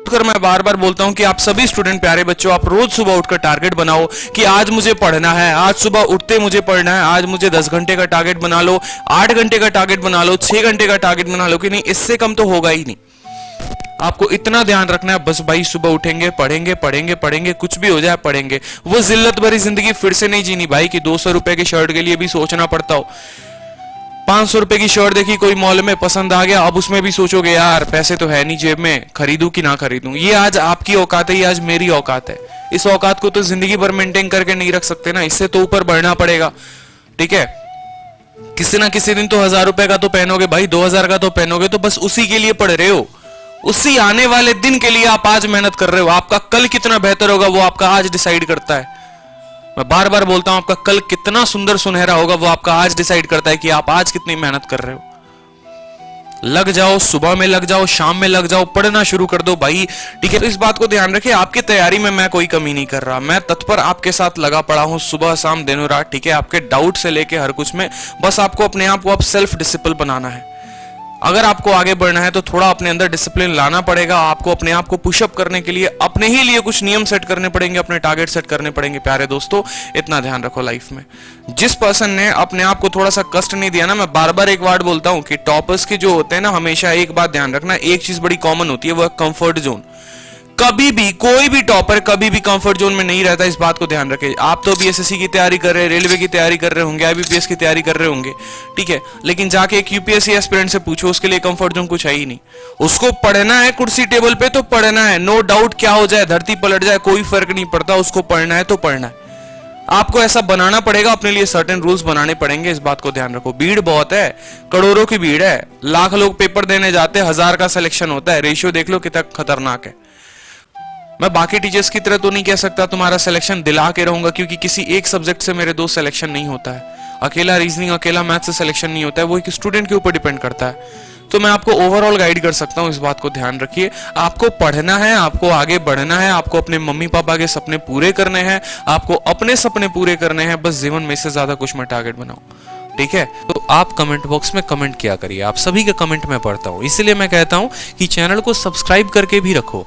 उठकर मैं बार बार बोलता हूं कि आप सभी स्टूडेंट प्यारे बच्चों, आप रोज सुबह उठकर टारगेट बनाओ कि आज मुझे पढ़ना है, आज सुबह उठते मुझे पढ़ना है, आज मुझे 10 घंटे का टारगेट बना लो, 8 घंटे का टारगेट बना लो, 6 घंटे का टारगेट बना लो, कि नहीं इससे कम तो होगा ही नहीं। आपको इतना ध्यान रखना है बस भाई, सुबह उठेंगे, पढ़ेंगे पढ़ेंगे पढ़ेंगे, कुछ भी हो जाए पढ़ेंगे। वो जिल्लत भरी जिंदगी फिर से नहीं जीनी भाई कि 200 रुपए की शर्ट के लिए भी सोचना पड़ता हो। 500 रुपए की शर्ट देखी कोई मॉल में, पसंद आ गया, अब उसमें भी सोचोगे यार पैसे तो है नहीं जेब में, खरीदूं कि ना खरीदूं। ये आज आपकी औकात है, ये आज मेरी औकात है। इस औकात को तो जिंदगी भर मेंटेन करके नहीं रख सकते ना, इससे तो ऊपर बढ़ना पड़ेगा। ठीक है, किसी ना किसी दिन तो 1000 रुपए का तो पहनोगे भाई, 2000 का तो पहनोगे, तो बस उसी के लिए पढ़ रहे हो, उसी आने वाले दिन के लिए आप आज मेहनत कर रहे हो। आपका कल कितना बेहतर होगा वो आपका आज डिसाइड करता है। मैं बार बार बोलता हूं, आपका कल कितना सुंदर सुनहरा होगा वो आपका आज डिसाइड करता है कि आप आज कितनी मेहनत कर रहे हो। लग जाओ, सुबह में लग जाओ, शाम में लग जाओ, पढ़ना शुरू कर दो भाई। ठीक है, तो इस बात को ध्यान रखिए, आपकी तैयारी में मैं कोई कमी नहीं कर रहा, मैं तत्पर आपके साथ लगा पड़ा हूं सुबह शाम दिनों रात। ठीक है, आपके डाउट से लेके हर कुछ में बस आपको अपने आप को अब सेल्फ डिसिप्लिन बनाना है। अगर आपको आगे बढ़ना है तो थोड़ा अपने अंदर डिसिप्लिन लाना पड़ेगा। आपको अपने आप को पुशअप करने के लिए अपने ही लिए कुछ नियम सेट करने पड़ेंगे, अपने टारगेट सेट करने पड़ेंगे। प्यारे दोस्तों, इतना ध्यान रखो लाइफ में। जिस पर्सन ने अपने आप को थोड़ा सा कष्ट नहीं दिया ना, मैं बार बार एक वर्ड बोलता हूं कि टॉपर्स के जो होते हैं ना, हमेशा एक बात ध्यान रखना, एक चीज बड़ी कॉमन होती है, वो कंफर्ट जोन। कभी भी कोई भी टॉपर कभी भी कंफर्ट जोन में नहीं रहता, इस बात को ध्यान रखें। आप तो बीएसएससी की तैयारी कर रहे हैं, रेलवे की तैयारी कर रहे होंगे, आईबीपीएस की तैयारी कर रहे होंगे, ठीक है, लेकिन जाके एक यूपीएससी एस्पिरेंट से पूछो, उसके लिए कंफर्ट जोन कुछ है ही नहीं। उसको पढ़ना है कुर्सी टेबल पे तो पढ़ना है, नो डाउट, क्या हो जाए, धरती पलट जाए, कोई फर्क नहीं पड़ता, उसको पढ़ना है तो पढ़ना है। आपको ऐसा बनाना पड़ेगा, अपने लिए सर्टेन रूल्स बनाने पड़ेंगे, इस बात को ध्यान रखो। भीड़ बहुत है, करोड़ों की भीड़ है, लाख लोग पेपर देने जाते हैं, 1000 का सिलेक्शन होता है। रेशियो देख लो कितना खतरनाक है। मैं बाकी टीचर्स की तरह तो नहीं कह सकता तुम्हारा सिलेक्शन दिला के रहूंगा, क्योंकि किसी एक सब्जेक्ट से मेरे 2 सिलेक्शन नहीं होता है, अकेला रीजनिंग, अकेला मैथ से सिलेक्शन नहीं होता है, वो एक स्टूडेंट के ऊपर डिपेंड करता है। तो मैं आपको ओवरऑल गाइड कर सकता हूं, इस बात को ध्यान रखिए। आपको पढ़ना है, आपको आगे बढ़ना है, आपको अपने मम्मी पापा के सपने पूरे करने हैं, आपको अपने सपने पूरे करने हैं, बस जीवन में इससे ज्यादा कुछ मैं टारगेट बनाऊं। ठीक है, तो आप कमेंट बॉक्स में कमेंट किया करिए, आप सभी का कमेंट मैं पढ़ता हूं, इसलिए मैं कहता हूं कि चैनल को सब्सक्राइब करके भी रखो।